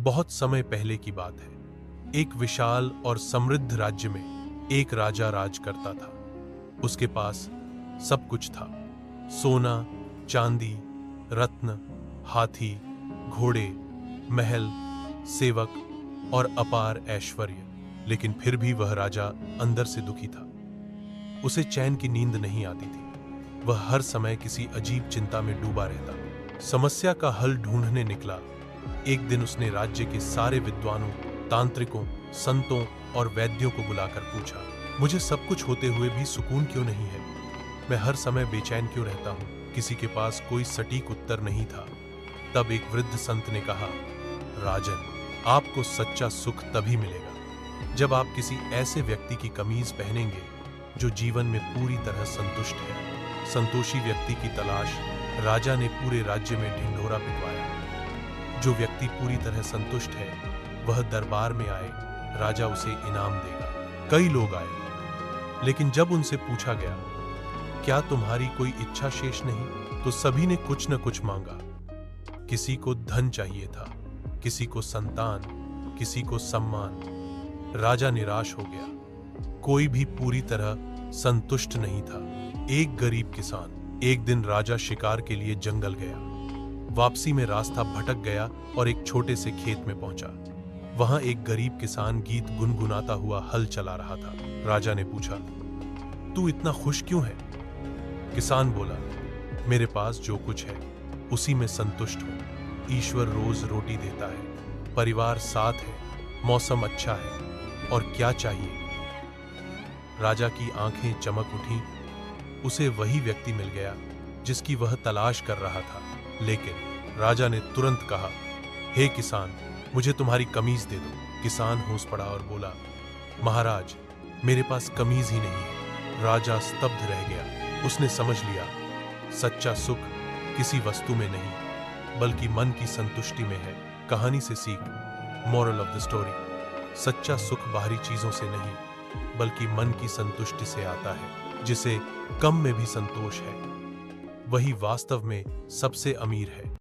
बहुत समय पहले की बात है। एक विशाल और समृद्ध राज्य में एक राजा राज करता था। उसके पास सब कुछ था, सोना, चांदी, रत्न, हाथी, घोड़े, महल, सेवक और अपार ऐश्वर्य। लेकिन फिर भी वह राजा अंदर से दुखी था। उसे चैन की नींद नहीं आती थी। वह हर समय किसी अजीब चिंता में डूबा रहता। समस्या का हल ढूंढने निकला। एक दिन उसने राज्य के सारे विद्वानों, तांत्रिकों, संतों और वैद्यों को बुलाकर पूछा, मुझे सब कुछ होते हुए भी सुकून क्यों नहीं है? मैं हर समय बेचैन क्यों रहता हूँ? किसी के पास कोई सटीक उत्तर नहीं था। तब एक वृद्ध संत ने कहा, राजन, आपको सच्चा सुख तभी मिलेगा जब आप किसी ऐसे व्यक्ति की कमीज पहनेंगे जो जीवन में पूरी तरह संतुष्ट है। संतोषी व्यक्ति की तलाश राजा ने पूरे राज्य में ढिंढोरा पिटवाया। जो व्यक्ति पूरी तरह संतुष्ट है वह दरबार में आए, राजा उसे इनाम देगा। कई लोग आए, लेकिन जब उनसे पूछा गया, क्या तुम्हारी कोई इच्छा शेष नहीं, तो सभी ने कुछ न कुछ मांगा। किसी को धन चाहिए था, किसी को संतान, किसी को सम्मान। राजा निराश हो गया। कोई भी पूरी तरह संतुष्ट नहीं था। एक गरीब किसान एक दिन राजा शिकार के लिए जंगल गया। वापसी में रास्ता भटक गया और एक छोटे से खेत में पहुंचा। वहां एक गरीब किसान गीत गुनगुनाता हुआ हल चला रहा था। राजा ने पूछा, तू इतना खुश क्यों है? किसान बोला, मेरे पास जो कुछ है उसी में संतुष्ट हूं। ईश्वर रोज रोटी देता है, परिवार साथ है, मौसम अच्छा है, और क्या चाहिए? राजा की आंखें चमक उठी। उसे वही व्यक्ति मिल गया जिसकी वह तलाश कर रहा था। लेकिन राजा ने तुरंत कहा, हे किसान, मुझे तुम्हारी कमीज दे दो। किसान होश पड़ा और बोला, महाराज, मेरे पास कमीज ही नहीं है। राजा स्तब्ध रह गया। उसने समझ लिया, सच्चा सुख किसी वस्तु में नहीं बल्कि मन की संतुष्टि में है। कहानी से सीख, मोरल ऑफ द स्टोरी, सच्चा सुख बाहरी चीजों से नहीं बल्कि मन की संतुष्टि से आता है। जिसे कम में भी संतोष है वही वास्तव में सबसे अमीर है।